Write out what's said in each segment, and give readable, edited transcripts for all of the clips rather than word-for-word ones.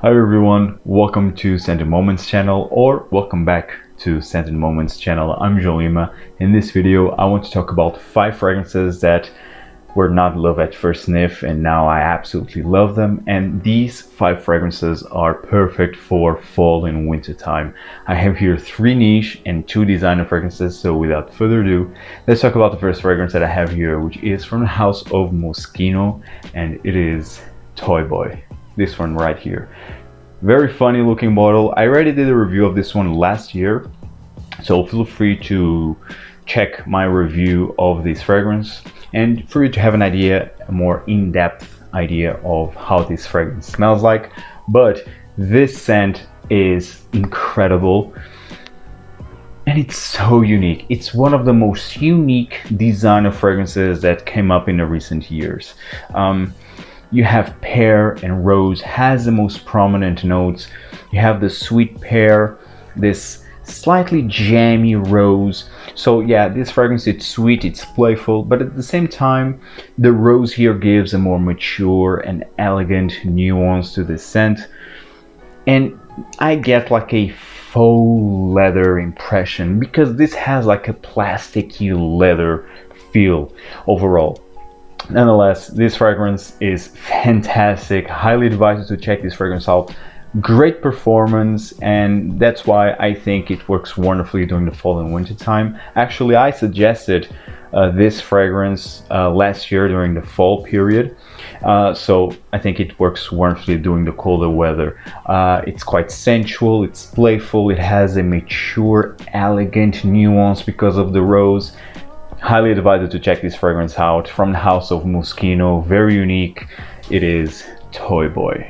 Hi everyone, welcome to Scented Moments channel, or welcome back to Scented Moments channel. I'm Jolima. In this video I want to talk about 5 fragrances that were not love at first sniff and now I absolutely love them, and these 5 fragrances are perfect for fall and winter time. I have here 3 niche and 2 designer fragrances, so without further ado, let's talk about the first fragrance that I have here, which is from the house of Moschino, and it is Toy Boy. This one right here. Very funny looking bottle. I already did a review of this one last year, so feel free to check my review of this fragrance and for you to have an idea, a more in-depth idea of how this fragrance smells like. But this scent is incredible and it's so unique. It's one of the most unique designer fragrances that came up in the recent years. You have pear and rose has the most prominent notes. You have the sweet pear, this slightly jammy rose. So yeah, this fragrance, it's sweet, it's playful, but at the same time, the rose here gives a more mature and elegant nuance to this scent. And I get like a faux leather impression because this has like a plasticky leather feel overall. Nonetheless, this fragrance is fantastic. Highly advise you to check this fragrance out. Great performance, and that's why I think it works wonderfully during the fall and winter time. Actually, I suggested this fragrance last year during the fall period, so I think it works wonderfully during the colder weather. It's quite sensual, it's playful, it has a mature, elegant nuance because of the rose. Highly advised to check this fragrance out from the house of Moschino. Very unique. It is Toy Boy.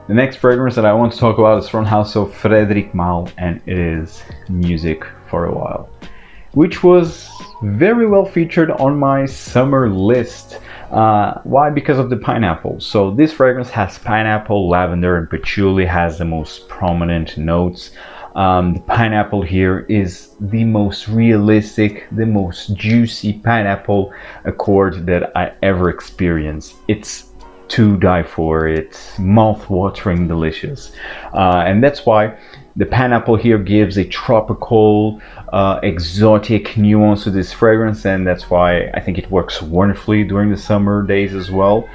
The next fragrance that I want to talk about is from the house of Frederic Malle, and it is Music for a While, which was very well featured on my summer list. Why? Because of the pineapple. So this fragrance has pineapple, lavender, and patchouli has the most prominent notes. The pineapple here is the most realistic, the most juicy pineapple accord that I ever experienced. It's to die for. It's mouth-watering delicious, and that's why the pineapple here gives a tropical, exotic nuance to this fragrance, and that's why I think it works wonderfully during the summer days as well.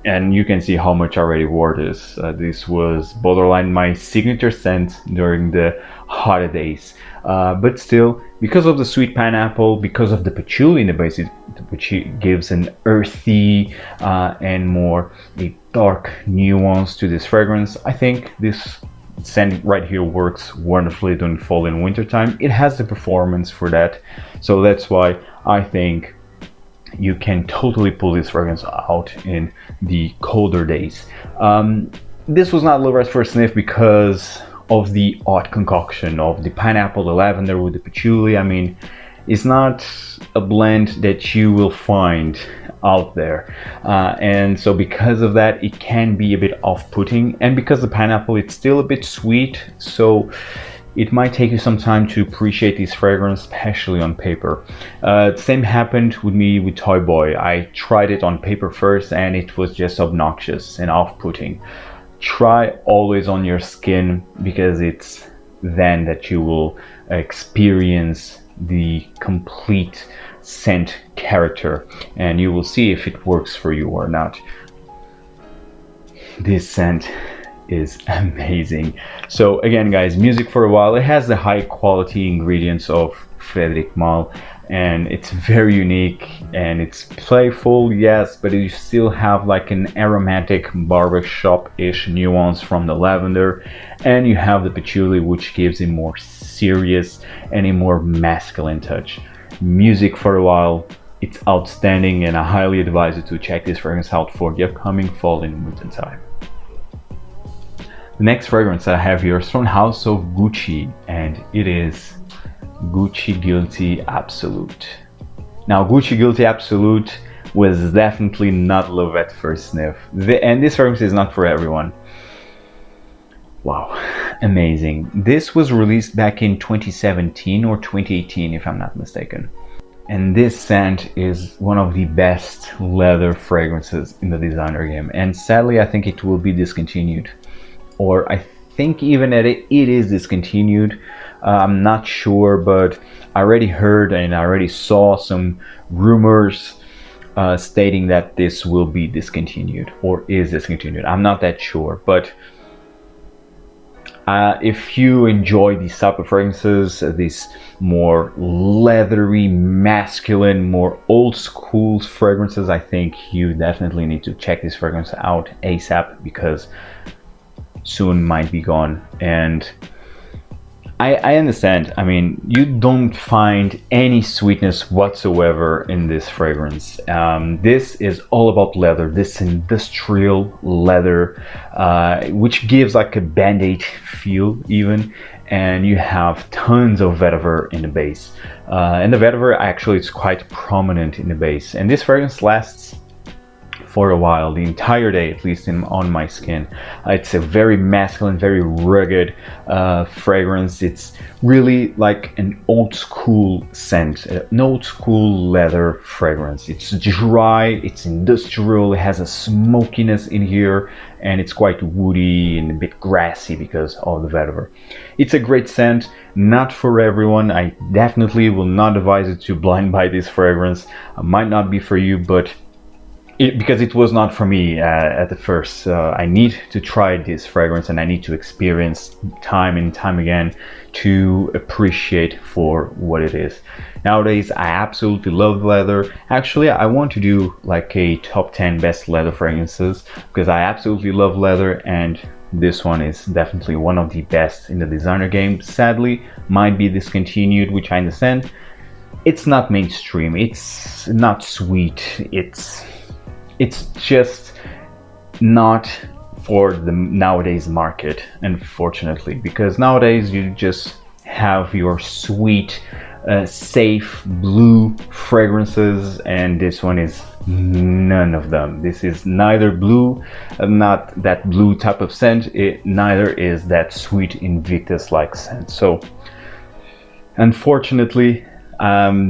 And you can see how much I already wore this. This was borderline my signature scent during the holidays. But still, because of the sweet pineapple, because of the patchouli in the base, which gives an earthy and more a dark nuance to this fragrance, I think this scent right here works wonderfully during fall and winter time. It has the performance for that, so that's why I think you can totally pull this fragrance out in the colder days. This was not love at first sniff because of the odd concoction of the pineapple, the lavender with the patchouli. I mean, it's not a blend that you will find out there, and so because of that, it can be a bit off-putting, and because the pineapple, it's still a bit sweet, so it might take you some time to appreciate this fragrance, especially on paper. Same happened with me with Toy Boy. I tried it on paper first and it was just obnoxious and off-putting. Try always on your skin, because it's then that you will experience the complete scent character and you will see if it works for you or not. This scent is amazing. So again, guys, Music for a While, it has the high quality ingredients of Frederic Malle, and it's very unique and it's playful, yes, but you still have like an aromatic barbershop-ish nuance from the lavender, and you have the patchouli, which gives a more serious and a more masculine touch. Music for a While, it's outstanding, and I highly advise you to check this fragrance out for the upcoming fall and winter time. The next fragrance I have here is from House of Gucci, and it is Gucci Guilty Absolute. Now, Gucci Guilty Absolute was definitely not love at first sniff, and this fragrance is not for everyone. Wow, amazing. This was released back in 2017 or 2018 if I'm not mistaken, and this scent is one of the best leather fragrances in the designer game, and sadly I think it will be discontinued, or I think even that it is discontinued. I'm not sure, but I already heard and I already saw some rumors stating that this will be discontinued or is discontinued. I'm not that sure, but if you enjoy these type of fragrances, these more leathery, masculine, more old school fragrances, I think you definitely need to check this fragrance out ASAP, because soon might be gone. And I understand, I mean, you don't find any sweetness whatsoever in this fragrance. This is all about leather, this industrial leather, which gives like a band-aid feel even, and you have tons of vetiver in the base. And the vetiver actually is quite prominent in the base, and this fragrance lasts for a while, the entire day, at least on my skin. It's a very masculine, very rugged fragrance. It's really like an old school scent, an old school leather fragrance. It's dry, it's industrial, it has a smokiness in here, and it's quite woody and a bit grassy because of the vetiver. It's a great scent, not for everyone. I definitely will not advise you to blind buy this fragrance. It might not be for you, but because it was not for me at the first. I need to try this fragrance, and I need to experience time and time again to appreciate for what it is. Nowadays, I absolutely love leather. Actually, I want to do like a top 10 best leather fragrances, because I absolutely love leather, and this one is definitely one of the best in the designer game. Sadly, might be discontinued, which I understand. It's not mainstream, it's not sweet, it's just not for the nowadays market, unfortunately, because nowadays you just have your sweet, safe blue fragrances, and this one is none of them. This is neither blue, not that blue type of scent, it neither is that sweet Invictus-like scent. So unfortunately,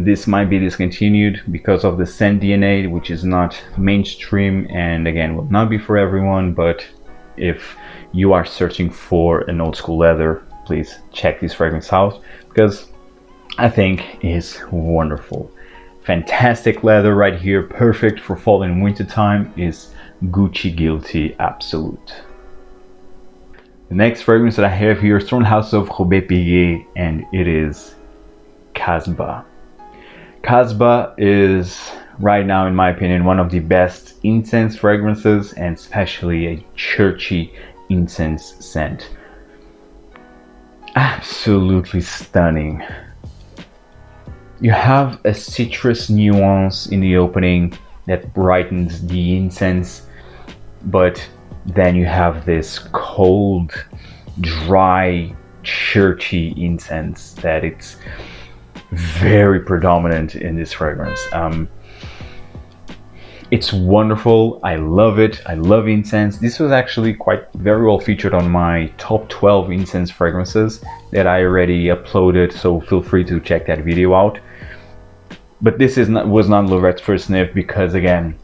this might be discontinued because of the scent DNA, which is not mainstream, and again will not be for everyone. But if you are searching for an old school leather, please check this fragrance out, because I think is wonderful. Fantastic leather right here, perfect for fall and winter time, is Gucci Guilty Absolute. The next fragrance that I have here is from the house of Piget, and it is Casbah. Casbah is right now, in my opinion, one of the best incense fragrances, and especially a churchy incense scent. Absolutely stunning. You have a citrus nuance in the opening that brightens the incense, but then you have this cold, dry, churchy incense that it's very predominant in this fragrance. It's wonderful. I love it. I love incense. This was actually very well featured on my top 12 incense fragrances that I already uploaded, so feel free to check that video out. But this was not Laurette's first sniff, because again,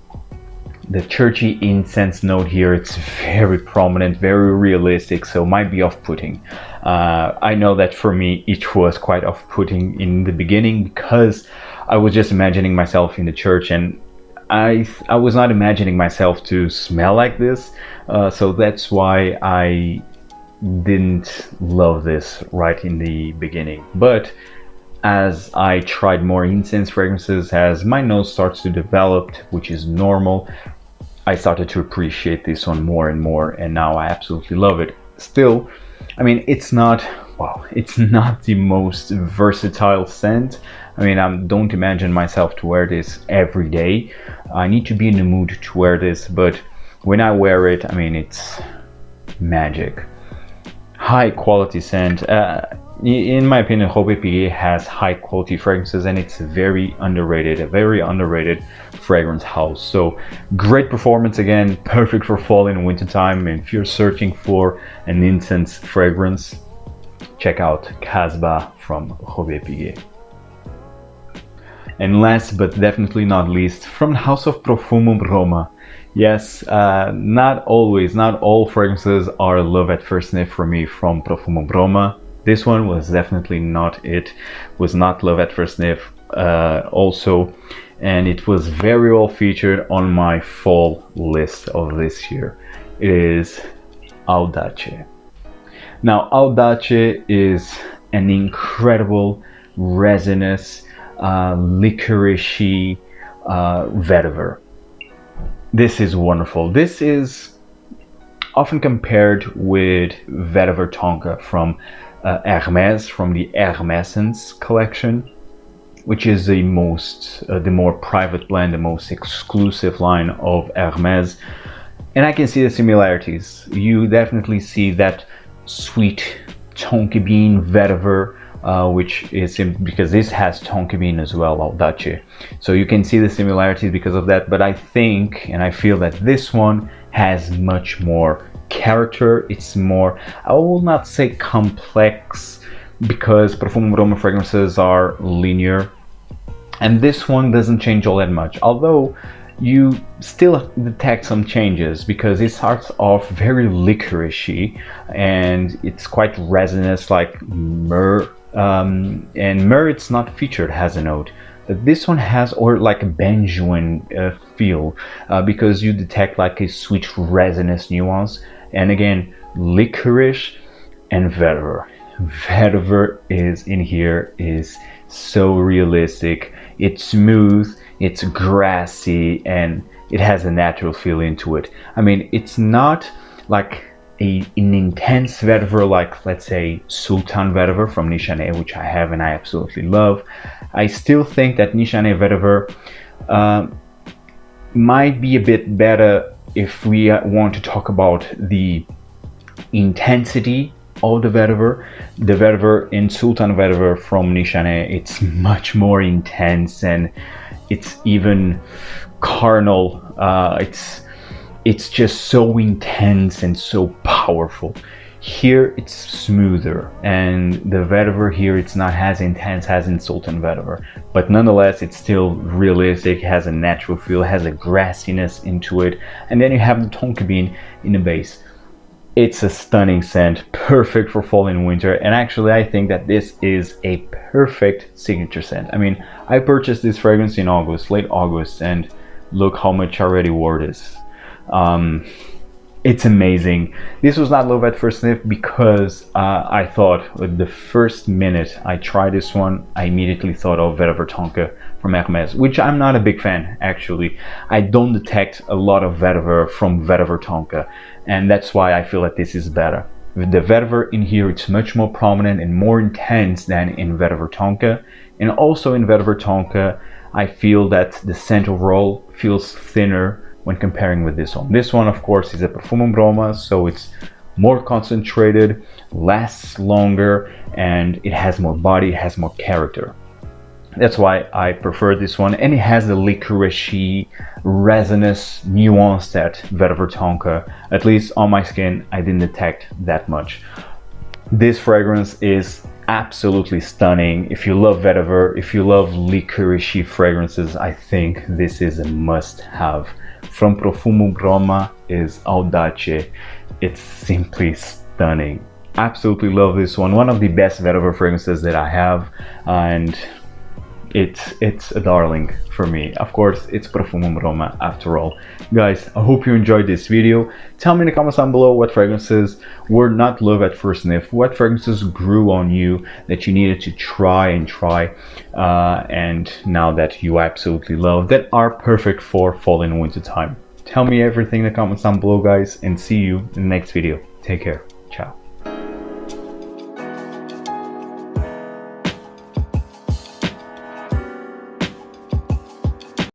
the churchy incense note here, it's very prominent, very realistic, so might be off-putting. I know that for me it was quite off-putting in the beginning, because I was just imagining myself in the church, and I was not imagining myself to smell like this, so that's why I didn't love this right in the beginning. But as I tried more incense fragrances, as my nose starts to develop, which is normal, I started to appreciate this one more and more, and now I absolutely love it. Still, I mean, it's not the most versatile scent. I mean, I don't imagine myself to wear this every day. I need to be in the mood to wear this, but when I wear it, I mean, it's magic. High quality scent. In my opinion, Piget has high quality fragrances, and it's a very underrated fragrance house. So great performance, again, perfect for fall and winter time. And if you're searching for an incense fragrance, check out Casbah from Piget. And last but definitely not least, from the house of Profumum Roma. Yes, not always, not all fragrances are love at first sniff for me from Profumum Roma. This one was definitely not it, was not love at first sniff also, and it was very well featured on my fall list of this year. It is Audace. Now, Audace is an incredible resinous, licoricey vetiver. This is wonderful. This is often compared with vetiver tonka from Hermes, from the Hermescence collection, which is the more private blend, the most exclusive line of Hermes. And I can see the similarities. You definitely see that sweet tonka bean vetiver, which is because this has tonka bean as well, Audace. So you can see the similarities because of that. But I think and I feel that this one has much more character. It's more, I will not say complex, because Profumum Roma fragrances are linear, and this one doesn't change all that much, although you still detect some changes, because it starts off very licoricey and it's quite resinous, like myrrh, and myrrh, it's not featured as a note, but this one has, or like a benzoin feel, because you detect like a sweet resinous nuance. And again, licorice and vetiver. Vetiver is in here, is so realistic. It's smooth, it's grassy, and it has a natural feel into it. I mean, it's not like an intense vetiver like, let's say, Sultan vetiver from Ishare, which I have and I absolutely love. I still think that Ishare vetiver might be a bit better if we want to talk about the intensity of the vetiver. The vetiver in Sultan vetiver from Ishare, it's much more intense, and it's even carnal. It's just so intense and so powerful. Here it's smoother, and the vetiver here, it's not as intense as in Sultan vetiver, but nonetheless it's still realistic, has a natural feel, has a grassiness into it. And then you have the tonka bean in the base. It's a stunning scent, perfect for fall and winter, and actually I think that this is a perfect signature scent. I mean, I purchased this fragrance in August, late August, and look how much I already wore this. It's amazing. This was not love at first sniff, because I thought with the first minute I tried this one, I immediately thought of vetiver tonka from Hermes, which I'm not a big fan, actually. I don't detect a lot of vetiver from vetiver tonka, and that's why I feel that this is better. With the vetiver in here, it's much more prominent and more intense than in vetiver tonka. And also in vetiver tonka, I feel that the scent overall feels thinner when comparing with this one. This one, of course, is a Profumum Roma, so it's more concentrated, lasts longer, and it has more body, it has more character. That's why I prefer this one, and it has the licoricey, resinous nuance that vetiver tonka, at least on my skin, I didn't detect that much. This fragrance is absolutely stunning. If you love vetiver, if you love licoricey fragrances, I think this is a must-have. From Profumum Roma is Audace. It's simply stunning. Absolutely love this one. One of the best vetiver fragrances that I have, and it's a darling for me. Of course, it's Profumum Roma after all. Guys, I hope you enjoyed this video. Tell me in the comments down below what fragrances were not love at first sniff, what fragrances grew on you that you needed to try, and now that you absolutely love, that are perfect for fall and winter time. Tell me everything in the comments down below, guys, and see you in the next video. Take care. Ciao.